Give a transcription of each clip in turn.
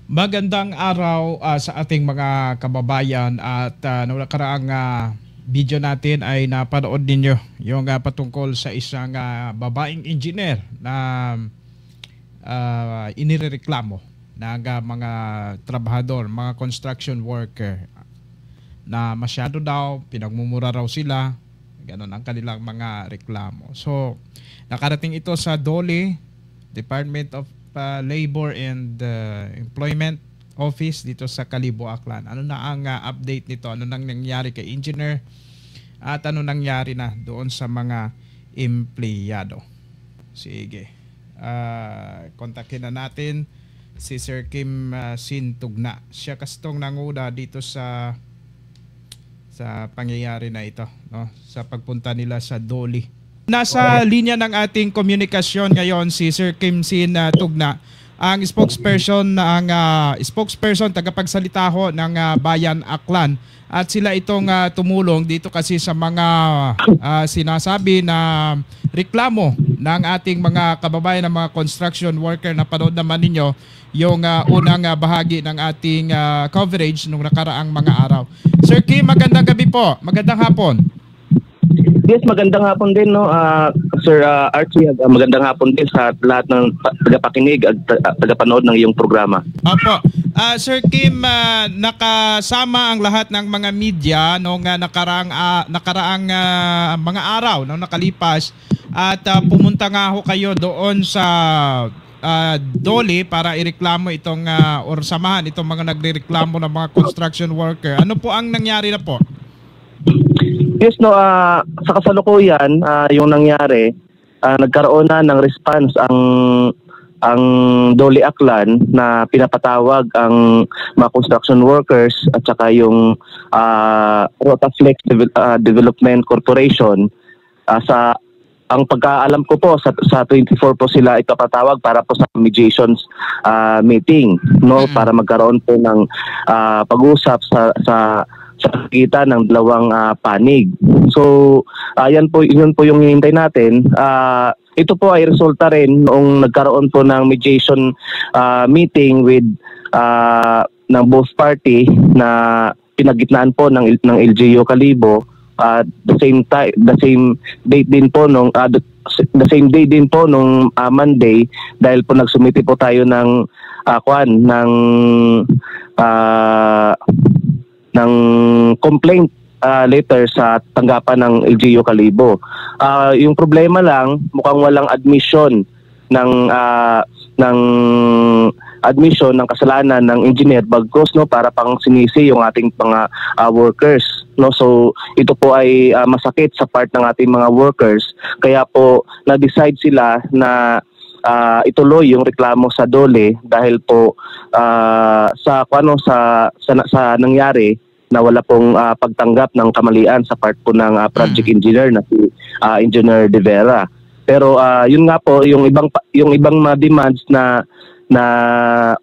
Magandang araw sa ating mga kababayan at noong nakaraang video natin ay napanood ninyo yung patungkol sa isang babaeng engineer na inireklamo ng mga trabahador, mga construction worker na masyado daw, pinagmumura raw sila, ganon ang kanilang mga reklamo. So, nakarating ito sa DOLE, Department of Labor and Employment Office dito sa Kalibo, Aklan. Ano na ang update nito? Ano nang nangyari kay engineer? At ano nangyari na doon sa mga empleyado? Sige. Kontakin na natin si Sir Kim Sin Tugna. Siya kastong nanguna dito sa pangyayari na ito, no? Sa pagpunta nila sa DOLE. Nasa linya ng ating komunikasyon ngayon si Sir Kim Sin Tugna, ang spokesperson tagapagsalita ho ng Bayan Aklan, at sila itong tumulong dito kasi sa mga sinasabi na reklamo ng ating mga kababayan ng mga construction worker. Na panood naman ninyo yung unang bahagi ng ating coverage nung nakaraang mga araw. Sir Kim, magandang gabi po. Magandang hapon. Yes, magandang hapon din, no, Sir Archie. Magandang hapon din sa lahat ng tagapakinig at tagapanood ng iyong programa. Opo. Sir Kim, nakasama ang lahat ng mga media noong nakaraang mga araw, noong nakalipas, at pumunta nga ho kayo doon sa DOLE para ireklamo itong or samahan itong mga nagrereklamo ng mga construction worker. Ano po ang nangyari na po? Yes, no, sa kasalukuyan, yung nangyari, nagkaroon na ng response ang DOLE Aklan na pinapatawag ang mga construction workers at saka yung Rotaflex Development Corporation. Ang pagkaalam ko po, sa 24 po sila ipapatawag para po sa mediations meeting, no, para magkaroon po ng pag-usap sa kita ng dalawang panig. So, yun po yung hinihintay natin. Ito po ay resulta rin noong nagkaroon po ng mediation meeting with ng both party na pinagitnaan po ng LGU Kalibo. The same date din po nung the same day din po nung Monday, dahil po nagsumiti po tayo ng complaint letter sa tanggapan ng LGU Kalibo. Yung problema lang, mukhang walang admission ng admission ng kasalanan ng engineer, bagkos, no, para pang sinisi yung ating mga workers, no. So ito po ay masakit sa part ng ating mga workers, kaya po na-decide sila na ituloy yung reklamo sa DOLE dahil po sa nangyari na wala pong pagtanggap ng kamalian sa part po ng project engineer na si Engineer De Vera. Pero yun nga po, yung ibang mga demands na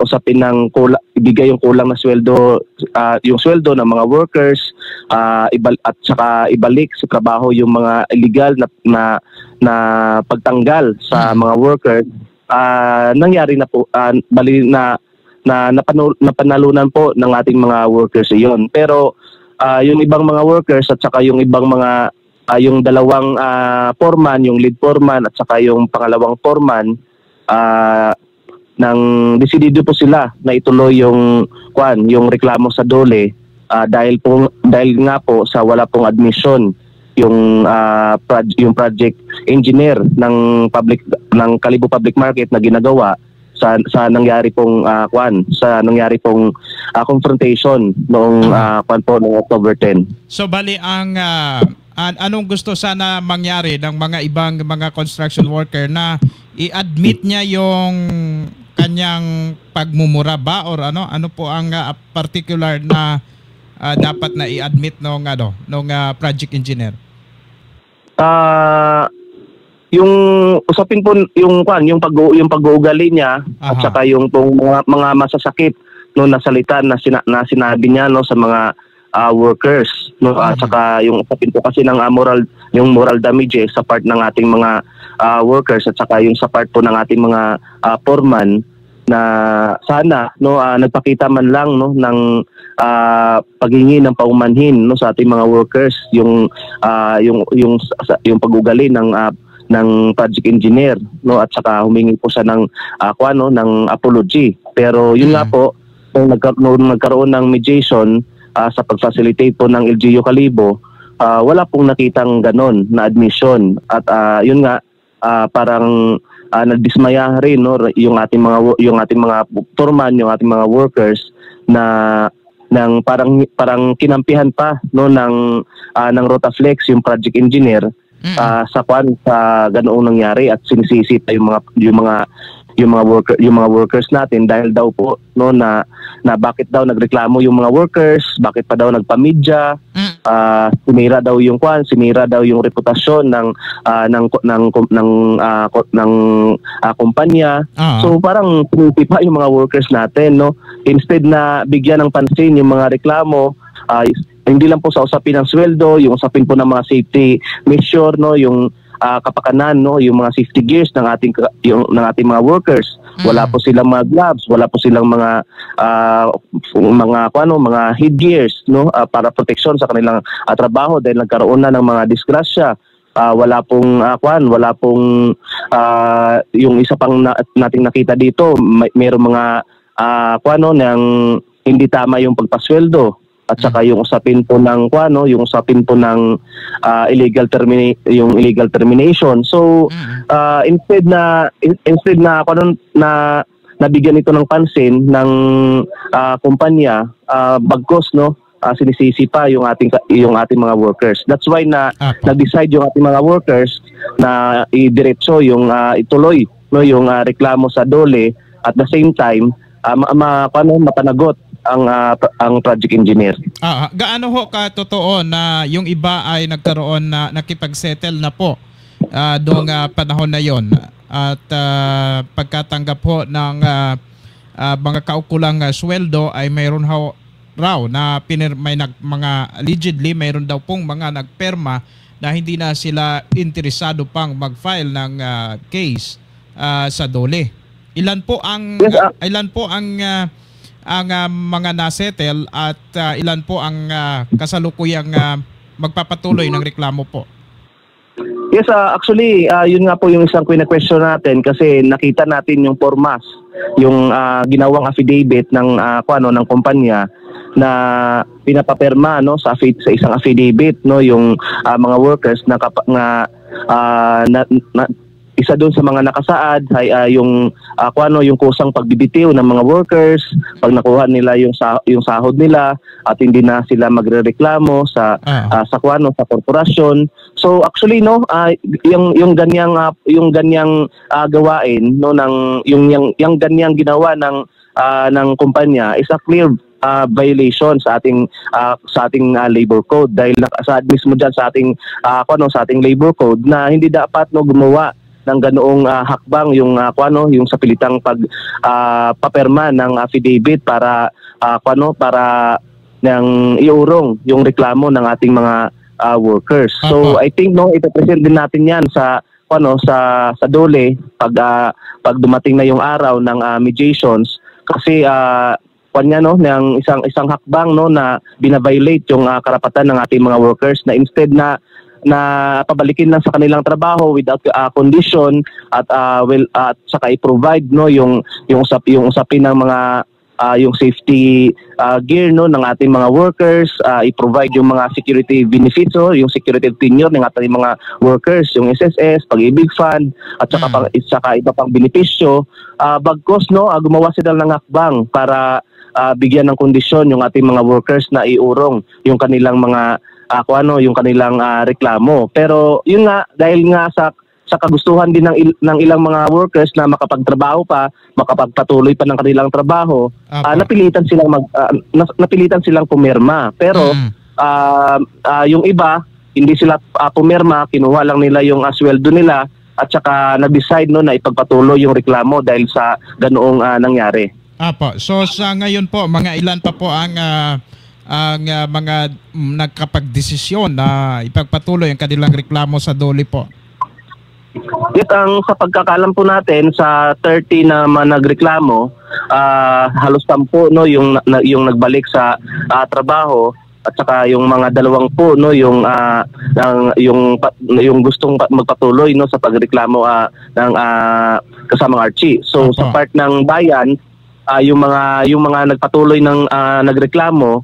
usapin ng ibigay yung kulang na sweldo, yung sweldo ng mga workers, at saka ibalik sa trabaho yung mga illegal na pagtanggal sa mga workers, nangyari na po, napanalunan po ng ating mga workers iyon. Pero yung ibang mga workers at saka yung ibang mga yung dalawang foreman, yung lead foreman at saka yung pangalawang foreman, nang desidido po sila na ituloy yung reklamo sa DOLE dahil nga po sa wala pong admission yung project engineer ng Kalibo Public Market na ginagawa sa nangyari pong confrontation noong noong October 10. So bali ang anong gusto sana mangyari ng mga ibang mga construction worker, na i-admit niya yung kanyang pagmumura ba, or ano po ang particular na dapat na i-admit nung project engineer? Yung usapin po yung pag-uugali niya at saka yung mga masasakit no na salita na sinabi niya no sa mga workers no, at saka yung usapin po kasi ng moral damages sa part ng ating mga workers at saka yung sa part po ng ating mga foreman na sana no nagpakita man lang no ng paghingi ng paumanhin no sa ating mga workers yung pag-ugali ng project engineer no at saka humingi po siya ng ng apology. Pero yun nga po nung nagkaroon ng mediation sa pag-facilitate po ng LGU Kalibo, wala pong nakitang ganon na admission at yun nga parang nagdismaya rin no yung ating mga foreman, yung ating mga workers na ng parang kinampihan pa no ng Rotaflex yung project engineer sa ganoong nangyari at sinisisi pa yung mga workers natin dahil daw po no na bakit daw nagreklamo yung mga workers, bakit pa daw nagpamidya, sinira daw yung reputasyon ng kumpanya. So parang pinipi pa yung mga workers natin no instead na bigyan ng pansin yung mga reklamo, hindi lang po sa usapin ng sweldo, yung usapin po ng mga safety measure no yung kapakanan no yung mga safety gears ng ating mga workers. Wala po silang mga gloves, wala po silang mga headgears no para proteksyon sa kanilang trabaho dahil nagkaroon na ng mga disgrasya. Wala pong yung isa pang nating nakita dito, mayroong mga ng hindi tama yung pagpasweldo. At saka yung usapin po ng illegal termination. So instead na nabigyan ito ng pansin ng kumpanya, bagkos no sinisisi pa yung ating mga workers. That's why nag-decide yung ating mga workers na idiretso yung ituloy no yung reklamo sa DOLE at the same time mapanagot ang project engineer. Gaano ho katotoo na yung iba ay nagkaroon na nakipagsettle na po doong panahon na yon at pagkatanggap ho ng mga kaukulang sweldo ay mayroon raw na allegedly mayroon daw pong mga nagperma na hindi na sila interesado pang mag-file ng case sa DOLE. Ilan po ang mga nasettle at ilan po ang kasalukuyang magpapatuloy ng reklamo po? Yes, actually, yun nga po yung isang question natin kasi nakita natin yung formas, yung ginawang affidavit ng kumpanya na pinapaperma no sa isang affidavit no yung mga workers na isa doon sa mga nakasaad ay yung yung kusang pagbibitiw ng mga workers pag nakuha nila yung sahod nila at hindi na sila magrereklamo sa korporasyon. So actually no yung ganyang gawain no ng yung ganyang ginawa ng kumpanya is a clear violation sa ating labor code dahil nakasaad mismo diyan sa ating labor code na hindi dapat no gumawa ng ganoong hakbang yung sa pilitang paperma ng affidavit para nang iurong yung reklamo ng ating mga workers. So I think no ipe-present din natin 'yan sa DOLE pag dumating na yung araw ng mediations kasi ng isang hakbang no na bina-violate yung karapatan ng ating mga workers na instead na pabalikin lang sa kanilang trabaho without condition at saka i-provide no yung usapin ng mga yung safety gear no ng ating mga workers, i-provide yung mga security benefits yung security tenure ng ating mga workers, yung SSS, Pag-ibig Fund at saka iba pang benepisyo, bagkos no gumawa sila ng hakbang para bigyan ng kondisyon yung ating mga workers na iurong yung kanilang mga yung kanilang reklamo. Pero yun nga dahil nga sa kagustuhan din ng ilang mga workers na makapagpatuloy pa ng kanilang trabaho, napilitan silang pumirma. Pero yung iba hindi sila pumirma, kinuha lang nila yung sweldo nila at saka na-decide no na ipagpatuloy yung reklamo dahil sa ganoong nangyari. So sa ngayon po mga ilan pa po ang mga nagkapagdesisyon na ipagpatuloy ang kanilang reklamo sa DOLE po? Yet ang sa pagkakalam po natin sa 30 na nagreklamo, halos 10 no yung nagbalik sa trabaho, at saka yung mga 20 no yung gustong magpatuloy no sa pagreklamo ng kasamang Archie. So sa part ng bayan, yung mga nagpatuloy ng nagreklamo,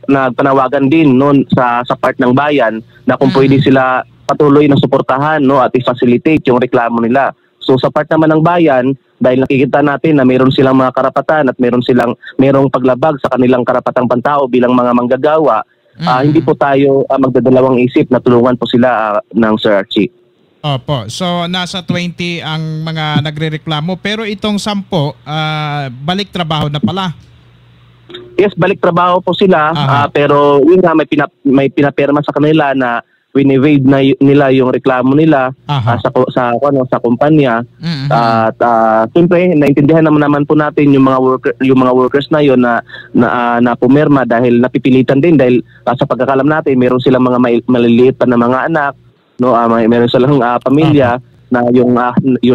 nagpanawagan din noon sa part ng bayan na kung pwede sila patuloy na suportahan no at i-facilitate yung reklamo nila. So sa part naman ng bayan, dahil nakikita natin na mayroon silang mga karapatan at mayroong paglabag sa kanilang karapatang pantao bilang mga manggagawa, hindi po tayo magdadalawang isip na tulungan po sila ng Sir Archie. Opo. So nasa 20 ang mga nagrereklamo, pero itong 10 balik trabaho na pala. Yes, balik trabaho po sila, pero yun nga may pinapirma sa kanila na wini-waive na nila yung reklamo nila sa kumpanya. At siyempre naintindihan naman po natin yung mga workers na yon na pumirma dahil napipilitan din dahil sa pagkakalam natin meron silang mga maliliit pa na mga anak, no, meron silang pamilya na yung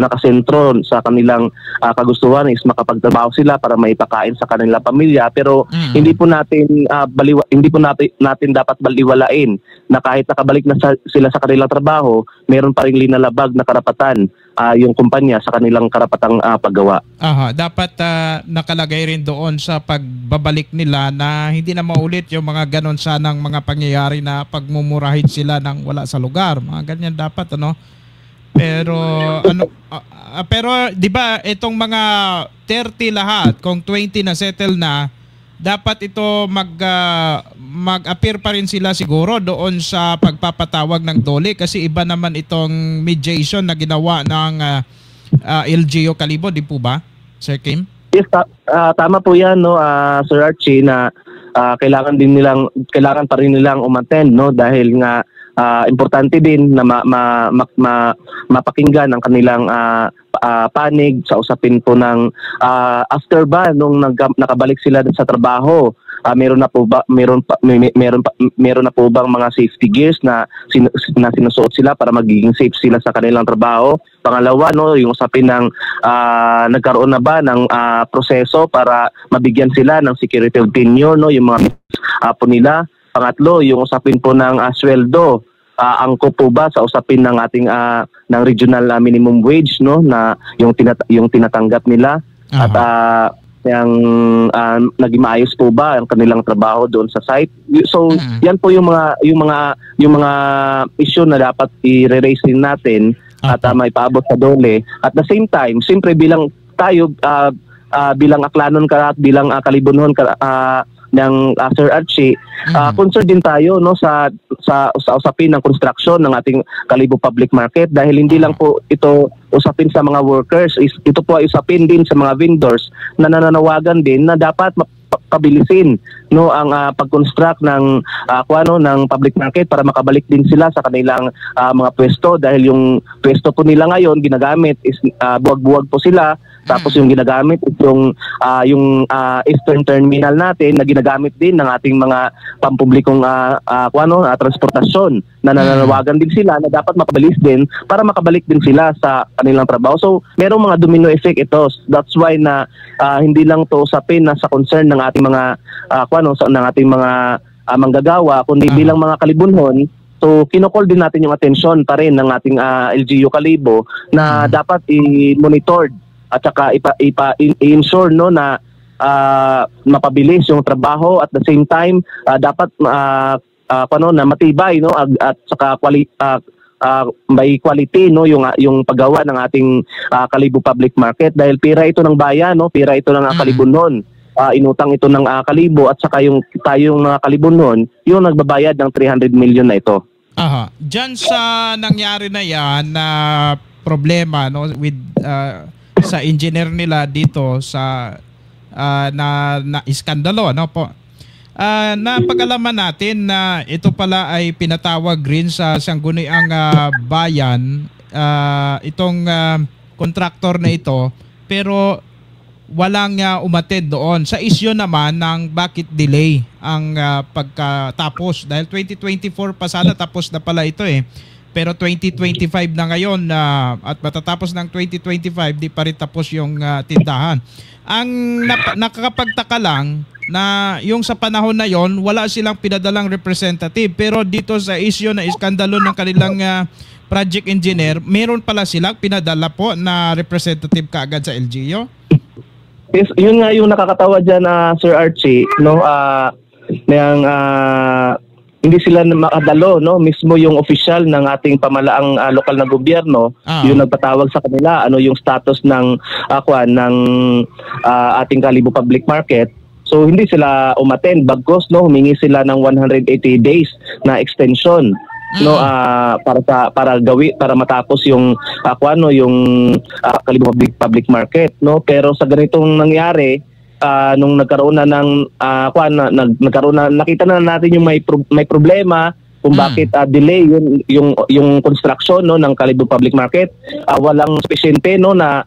nakasentro sa kanilang kagustuhan is makapagtrabaho sila para maipakain sa kanilang pamilya, pero hindi po natin dapat baliwalain na kahit nakabalik na sila sa kanilang trabaho, meron pa ring linalabag na karapatan yung kumpanya sa kanilang karapatang paggawa. Dapat nakalagay rin doon sa pagbabalik nila na hindi na maulit yung mga ganon sanang mga pangyayari na pagmumurahin sila ng wala sa lugar. Mga ganyan dapat, ano? Pero pero 'di ba itong mga 30 lahat, kung 20 na settle na, dapat ito mag-appear pa rin sila siguro doon sa pagpapatawag ng DOLE, kasi iba naman itong mediation na ginawa ng LGU Kalibo, di po ba, Sir Kim? Yes, tama po 'yan, no, Sir Archie, na kailangan pa rin nilang umattend, no, dahil nga importante din na mapakinggan ang kanilang panig sa usapin po ng after ba nung nakabalik sila sa trabaho. Meron na po bang mga safety gears na sinusuot sila para magiging safe sila sa kanilang trabaho? Pangalawa, no, yung usapin ng nagkaroon na ba ng proseso para mabigyan sila ng security of tenure, no, yung mga po nila. Pangatlo, yung usapin po ng sweldo. Angko po ba sa usapin ng ating ng regional minimum wage, no, na yung tinatanggap nila, at yung naging maayos po ba ang kanilang trabaho doon sa site. So yan po yung mga issue na dapat i-raise din natin at maipaabot sa DOLE. At the same time, siyempre bilang tayo bilang Aklanon at bilang Kalibunon ng Sir Archie, concerned din tayo, no, sa usapin ng construction ng ating Kalibo Public Market, dahil hindi lang po ito usapin sa mga workers, ito po ay usapin din sa mga vendors na nananawagan din na dapat pabilisin, no, ang pag-construct ng ng public market para makabalik din sila sa kanilang mga pwesto, dahil yung pwesto po nila ngayon ginagamit is buwag-buwag po sila. Tapos yung ginagamit yung Eastern Terminal natin na ginagamit din ng ating mga pampublikong transportasyon, na nananawagan din sila na dapat mapabilis din para makabalik din sila sa kanilang trabaho. So merong mga domino effect ito. That's why na hindi lang to usapin na sa concern ng ating mga ng ating mga manggagawa, kundi bilang mga Kalibunhon. So kinocall din natin yung atensyon pa rin ng ating LGU Kalibo na dapat i-monitor at saka i-ensure, no, na mapabilis yung trabaho, at the same time dapat na matibay, no, at saka may quality, no, yung paggawa ng ating Kalibo Public Market, dahil pira ito ng bayan, no, pira ito ng Kalibunon. Inutang ito ng Kalibo, at saka tayong mga Kalibunon yung nagbabayad ng 300 million na ito. Diyan sa nangyari na yan na problema, no, with sa engineer nila dito sa na iskandalo, ano po. Napag-alaman natin na ito pala ay pinatawag rin sa Sangguniang Bayan, itong contractor na ito, pero walang umattend doon. Sa issue naman ng bakit delay ang pagkatapos, dahil 2024 pa sana tapos na pala ito Pero 2025 na ngayon at matatapos ng 2025 di pa rin tapos yung tindahan. Ang nakakapagtaka lang na yung sa panahon na yon wala silang pinadalang representative, pero dito sa issue na iskandalo ng kanilang project engineer, meron pala silang pinadala po na representative kaagad sa LGU. Yes, yun nga yung nakakatawa dyan, Sir Archie, no? Hindi sila makadalo, no? Mismo yung official ng ating pamalaang lokal na gobyerno, yung nagpatawag sa kanila, ano yung status ng ating Kalibo Public Market. So hindi sila umattend, bagkos no, humingi sila ng 180 days na extension, no, para matapos yung yung Kalibo Public Market, no. Pero sa ganitong nangyari, nung nagkaroon na ng nakita na natin yung may problema kung bakit delay yung construction, no, ng Kalibo Public Market. Walang sufficiente, no, na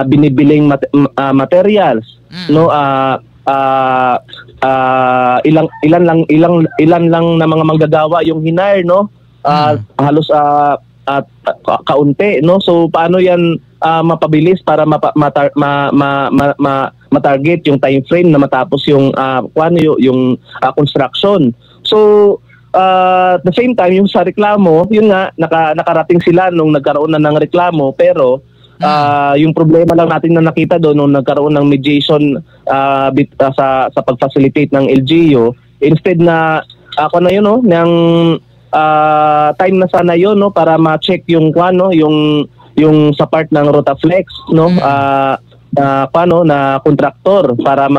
binibiling materials, no. Ilan lang na mga manggagawa yung hinire, no. Halos kaunti, no. So paano yan mapabilis para matarget yung time frame na matapos yung construction. So at the same time, yung sa reklamo, yun nga, nakarating sila nung nagkaroon na ng reklamo, pero yung problema lang natin na nakita doon nung nagkaroon ng mediation sa pag-facilitate ng LGU, instead na yun, no, ng time na sana yun, no, para ma-check yung yung sa part ng Rotaflex, no, na kontraktor para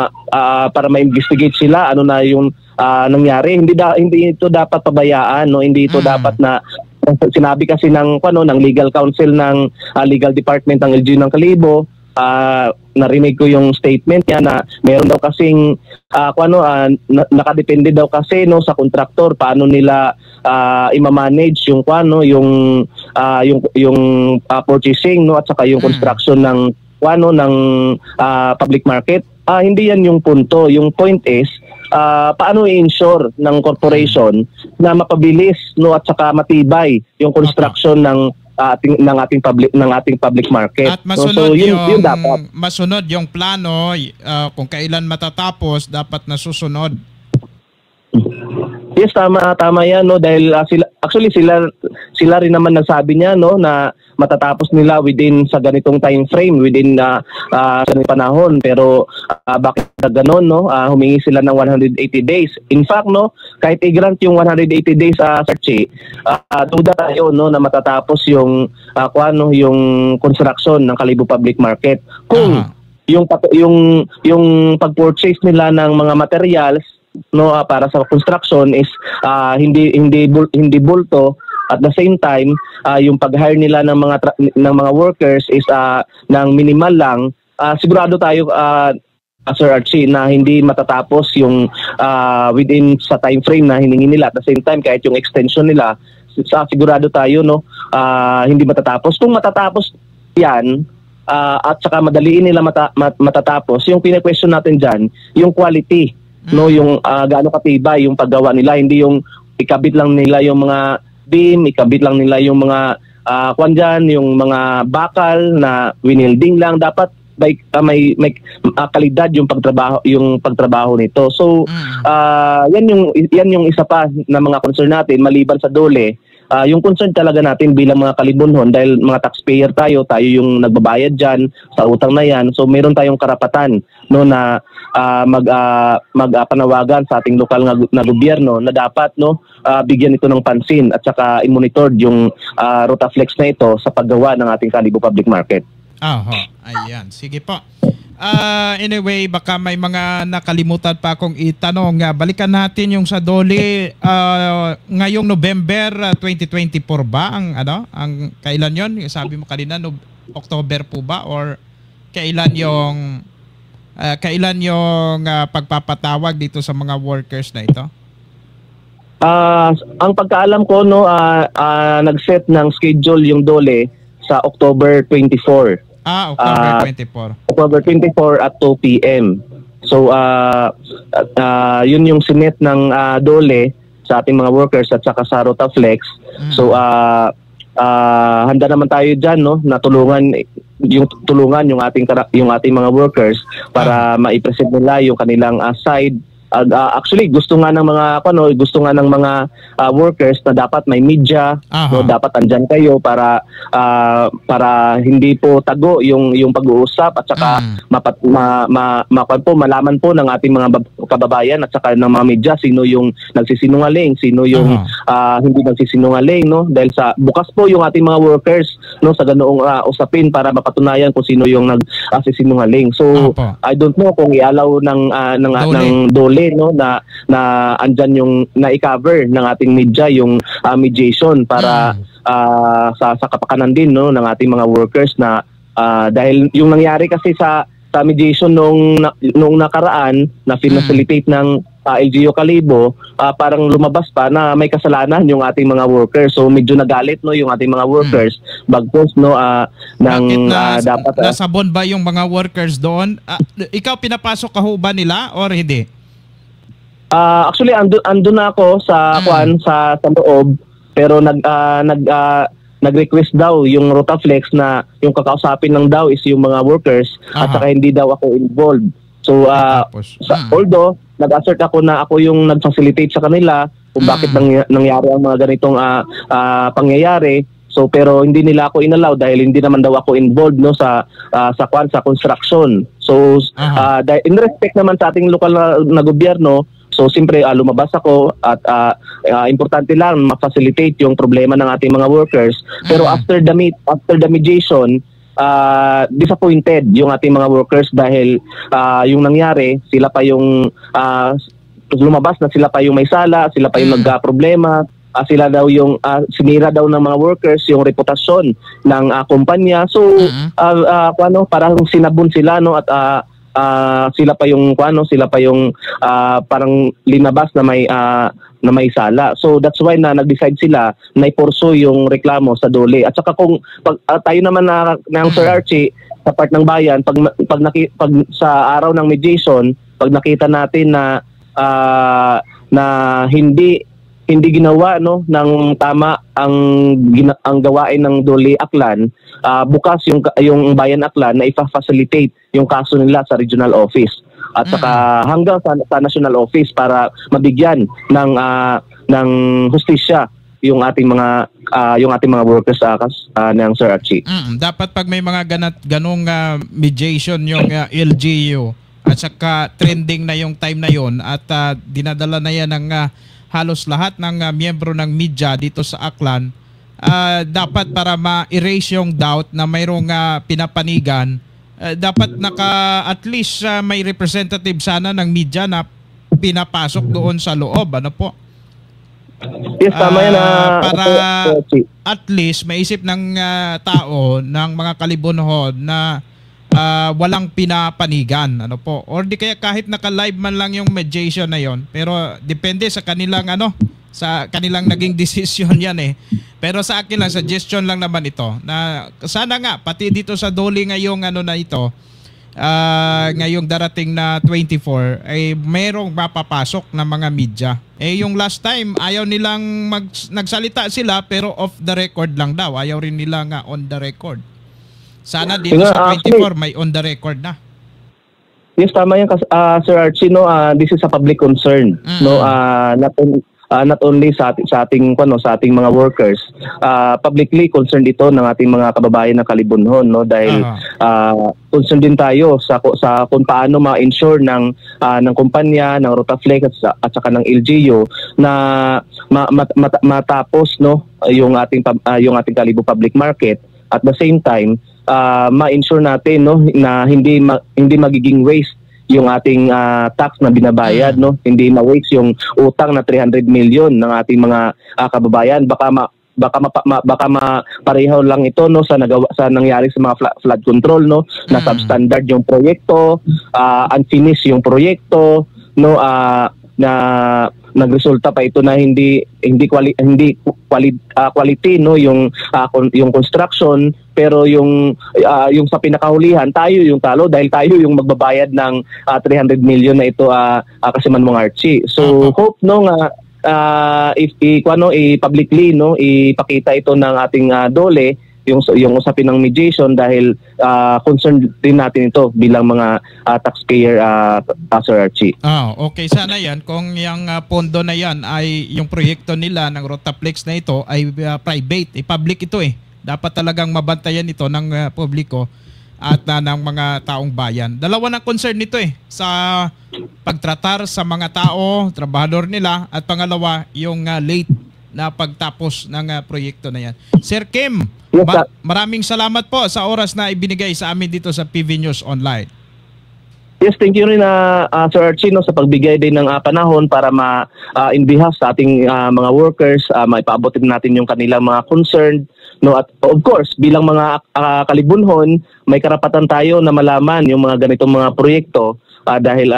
ma-investigate sila ano na yung nangyari. Hindi ito dapat pabayaan, no, hindi ito dapat na sinabi kasi ng legal counsel ng legal department ng LGU ng Kalibo. Narinig ko yung statement niya na meron daw kasing nakadepende daw kasi, no, sa kontraktor paano nila i-manage yung purchasing, no, at saka yung construction ng public market. Hindi yan yung punto. Yung point is paano i-ensure ng corporation na mapabilis, no, at saka matibay yung construction ng ating public market. At masunod yun dapat. Masunod yung plano, kung kailan matatapos, dapat nasusunod. Yes, tama yan, no, dahil sila rin naman nagsabi niya, no, na matatapos nila within sa ganitong time frame, within sa panahon. Pero bakit gano'n, no? Humingi sila ng 180 days. In fact, no, kahit i-grant yung 180 days sa Sarchi, duda tayo, no, na matatapos yung construction ng Kalibo Public Market. Kung yung pag-purchase nila ng mga materials, no, para sa construction is hindi bulto. At the same time, yung pag-hire nila ng mga workers is ng minimal lang. Sigurado tayo, Sir Archie, na hindi matatapos yung within sa time frame na hiningi nila. At the same time, kahit yung extension nila, sigurado tayo, no, hindi matatapos. Kung matatapos yan, at saka madaliin nila matatapos, yung pina-question natin dyan, yung quality, no, yung gaano katibay yung paggawa nila, hindi yung ikabit lang nila yung mga beam, ikabit lang nila yung mga yung mga bakal na winilding lang. Dapat may kalidad yung pagtrabaho nito. So yan yung isa pa na mga concern natin maliban sa DOLE. Yung concern talaga natin bilang mga Kalibunhon, dahil mga taxpayer tayo yung nagbabayad dyan sa utang na yan. So meron tayong karapatan, no, na magpanawagan sa ating lokal na gobyerno na dapat, no, bigyan ito ng pansin at saka i-monitor yung Rotaflex na ito sa paggawa ng ating Kalibo Public Market. Ayan. Sige po. Anyway, baka may mga nakalimutan pa akong itanong. Balikan natin yung sa DOLE. Ngayong November 2024 ba ang kailan yon? Sabi mo kanina October po ba, or kailan yung pagpapatawag dito sa mga workers na ito? Ang pagkaalam ko, no, nag-set ng schedule yung DOLE sa October 24. October 24. October 24 at 2 p.m. So, yun yung sinet ng DOLE sa ating mga workers at saka sa Rotaflex. So, handa naman tayo diyan, no, na tulungan yung ating mga workers para maipresent nila yung kanilang side. Actually gusto nga ng mga workers na dapat may media, no, dapat andyan kayo para hindi po tago yung pag-uusap at saka malaman po ng ating mga kababayan at saka ng mga media sino yung nagsisinungaling, sino yung hindi nagsisinungaling, no, dahil sa bukas po yung ating mga workers, no, sa ganoong usapin para mapatunayan kung sino yung nagsisinungaling. So I don't know kung ialaw ng dole, no, na andyan yung na-cover ng ating media yung mediation para sa kapakanan din, no, ng ating mga workers na dahil yung nangyari kasi sa mediation nung nakaraan na facilitate ng LGU Kalibo, parang lumabas pa na may kasalanan yung ating mga workers. So medyo nagalit, no, yung ating mga workers bagkos, no, dapat nasabon ba yung mga workers doon? Ikaw pinapasok ka ho ba nila or hindi? Actually andun na ako sa sa loob, pero nag-request daw yung Rotaflex na yung kakausapin lang daw is yung mga workers at saka hindi daw ako involved. So although nag-assert ako na ako yung nag-facilitate sa kanila kung bakit nangyari ang mga ganitong pangyayari. So pero hindi nila ako inalaw dahil hindi naman daw ako involved, no, sa construction. So in respect naman sa ating lokal na gobyerno, so siyempre lumabas ako at importante lang ma-facilitate yung problema ng ating mga workers. Pero after the mediation, disappointed yung ating mga workers dahil yung nangyari, sila pa yung lumabas na sila pa yung may sala, sila pa yung nagka-problema. Sila daw yung sinira daw ng mga workers yung reputasyon ng kumpanya. So parang sinabon sila, no, at sila pa yung parang linabas na may sala. So that's why na nag-decide sila na i-pursue yung reklamo sa dole. At saka kung tayo naman ng Sir Archie sa part ng bayan, pag sa araw ng mediation, pag nakita natin na hindi ginawa, no, ng tama ang gawain ng Dole Aklan, bukas yung Bayan Aklan na ifa-facilitate yung kaso nila sa regional office at saka hanggang sa national office para mabigyan ng hustisya yung ating mga workers ng Sir Archie. Dapat pag may mga ganong mediation yung LGU at saka trending na yung time na yon at dinadala na yan ng halos lahat ng miyembro ng media dito sa Aklan, dapat para ma-erase yung doubt na mayroong pinapanigan, dapat at least may representative sana ng media na pinapasok doon sa loob. Ano po? Yes, tama yan. Para at least maisip ng tao, ng mga kalibunhon na walang pinapanigan, ano po, or di kaya kahit naka-live man lang yung mediation na yon, pero depende sa kanilang naging decision yan pero sa akin lang, suggestion lang naman ito na sana nga pati dito sa Dole ngayong ngayong darating na 24 ay mayroong mapapasok na mga media. Yung last time ayaw nilang nagsalita sila pero off the record lang daw, ayaw rin nila nga on the record. Sana dito sa 24 may on the record na. Yes, tama yan, Sir Archie, no, this is a public concern, no, not only sa ating mga workers, publicly concerned ito ng ating mga kababayan na kalibunhon, no, dahil concerned din tayo sa kung paano ma-ensure ng kumpanya, ng Rotaflex at saka ng LGU na matapos, no, yung ating Kalibo public market. At the same time, ma-ensure natin, no, na hindi magiging waste yung ating tax na binabayad, no, hindi ma-waste yung utang na 300 million ng ating mga kababayan. Baka pareho lang ito, no, sa nangyari sa mga flood control, no, na substandard yung proyekto, unfinished yung proyekto, no, na nagresulta pa ito na hindi quality, no, yung construction, pero yung sa pinakahulihan tayo yung talo dahil tayo yung magbabayad ng 300 million na ito, Kasiman Mong Archie. So hope, no, nga i-publicly, no, ipakita ito ng ating DOLE, yung usapin ng mediation, dahil concerned din natin ito bilang mga taxpayer, Sir Archie. Okay, sana yan kung yung pondo na yan ay yung proyekto nila ng Rotaplex na ito ay private, public ito dapat talagang mabantayan ito ng publiko at ng mga taong bayan. Dalawa ng concern nito sa pagtratar sa mga tao, trabahador nila, at pangalawa yung late na pagtapos ng proyekto na yan. Sir Kim, Yes, maraming salamat po sa oras na ibinigay sa amin dito sa PV News Online. Yes, thank you rin Sir Archie, no, sa pagbigay din ng panahon para in behalf sa ating mga workers, maipaabot din natin yung kanilang mga concern, no, at of course bilang mga kalibunhon, may karapatan tayo na malaman yung mga ganitong mga proyekto, dahil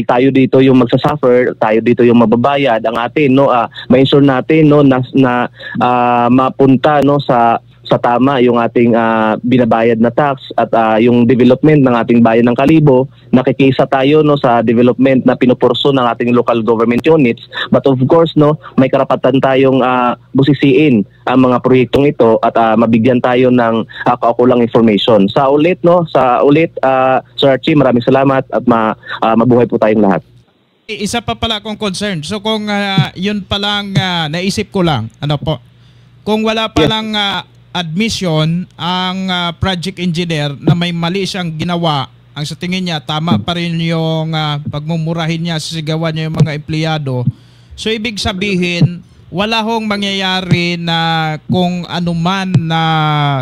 tayo dito yung magsasuffer, tayo dito yung mababayad ang atin, no, ma-ensure natin, no, na mapunta, no, sa tama yung ating binabayad na tax, at yung development ng ating bayan ng Kalibo, nakikisa tayo, no, sa development na pinupurso ng ating local government units. But of course, no, may karapatan tayong busisiin ang mga proyektong ito at mabigyan tayo ng kaukulang information. Sa ulit, Sir Archie, maraming salamat at mabuhay po tayong lahat. Isa pa pala akong concern. So kung yun palang naisip ko lang, kung wala palang admission ang project engineer na may mali siyang ginawa, ang sa tingin niya tama pa rin yung pagmumurahin niya, sisigawan niya yung mga empleyado. So ibig sabihin, wala hong mangyayari na kung anuman na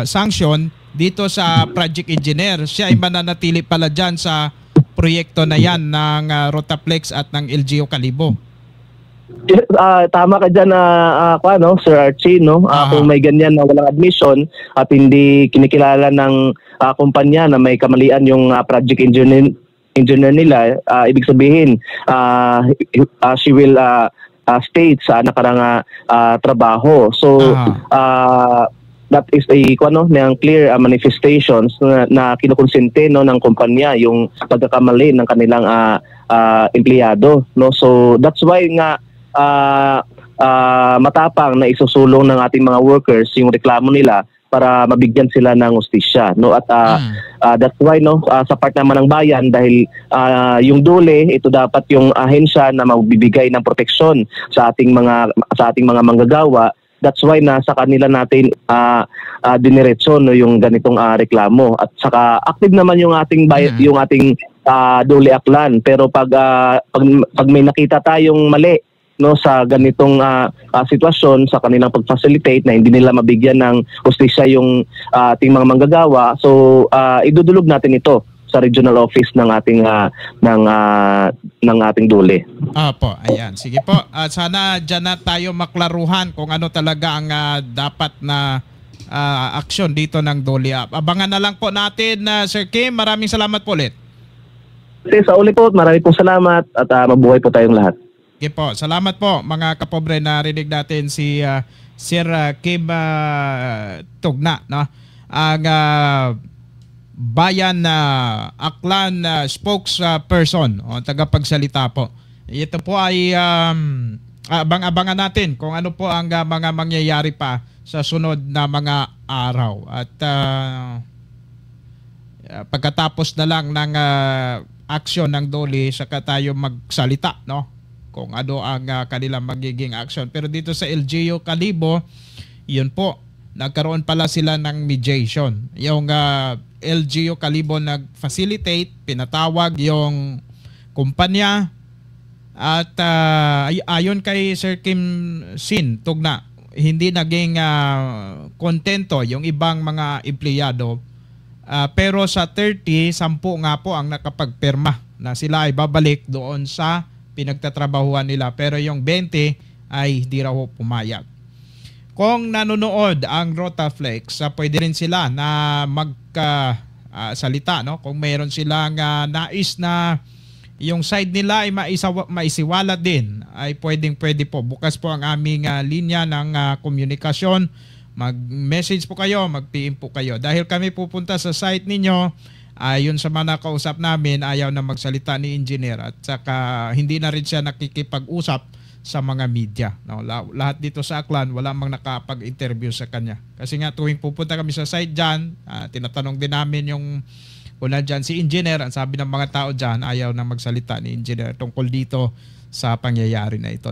sanction dito sa project engineer. Siya ay mananatili pala dyan sa proyekto na yan ng Rotaplex at ng LGU Kalibo. Tama ka dyan, Sir Archie, no? Kung may ganyan na walang admission at hindi kinikilala ng kumpanya na may kamalian yung project engineer nila, ibig sabihin she will stay sa nakarang trabaho. So that is ng clear manifestations na kinukonsente, no, ng kumpanya yung pagkakamali ng kanilang empleyado, no. So that's why nga matapang na isusulong ng ating mga workers yung reklamo nila para mabigyan sila ng hustisya, no. At that's why, no, sa part naman ng bayan, dahil yung DOLE, ito dapat yung ahensya na magbibigay ng proteksyon sa ating mga manggagawa. That's why nasa kanila natin diniretso, no, yung ganitong reklamo. At saka active naman yung ating yung ating DOLE Aklan. Pero pag may nakita tayong mali, no, sa ganitong sitwasyon, sa kanilang pag-facilitate na hindi nila mabigyan ng hustisya yung ating mga manggagawa, so idudulog natin ito sa regional office ng ating ating DOLE. Apo, ayan. Sige po. Sana dyan na tayo maklaruhan kung ano talaga ang dapat na aksyon dito ng DOLE. Abangan na lang po natin, Sir Kim. Maraming salamat po ulit. Sa uli po, maraming pong salamat at mabuhay po tayong lahat. Okay po. Salamat po mga kapobre, na rinig natin si Sir Kim Tugna, no? Ang bayan na Aklan spokesperson o tagapagsalita po. Ito po ay abang-abangan natin kung ano po ang mga mangyayari pa sa sunod na mga araw. At pagkatapos na lang ng aksyon ng DOLE, saka tayo magsalita, no, kung ano ang kanilang magiging aksyon. Pero dito sa LGU Kalibo, yun po, nagkaroon pala sila ng mediation. Yung LGU Kalibo nag-facilitate, pinatawag yung kumpanya, at ayon kay Sir Kim Sin Tugna, hindi naging kontento yung ibang mga empleyado. Pero sa 10 nga po ang nakapagpirma na sila ay babalik doon sa pinagtatrabahuan nila. Pero yung 20 ay hindi raw pumayag. Kung nanonood ang Rotaflex, pwede rin sila na magsalita, no? Kung mayroon silang nais na yung side nila ay maisiwalat din, ay pwede po. Bukas po ang aming linya ng komunikasyon. Mag-message po kayo, mag-PM po kayo. Dahil kami pupunta sa site ninyo, yun sa mga nakausap namin, ayaw na magsalita ni engineer, at saka hindi na rin siya nakikipag-usap sa mga media. No? Lahat dito sa Aklan, wala mang nakapag-interview sa kanya. Kasi nga tuwing pupunta kami sa site dyan, tinatanong din namin yung una dyan si engineer. Ang sabi ng mga tao dyan, ayaw na magsalita ni engineer tungkol dito sa pangyayari na ito.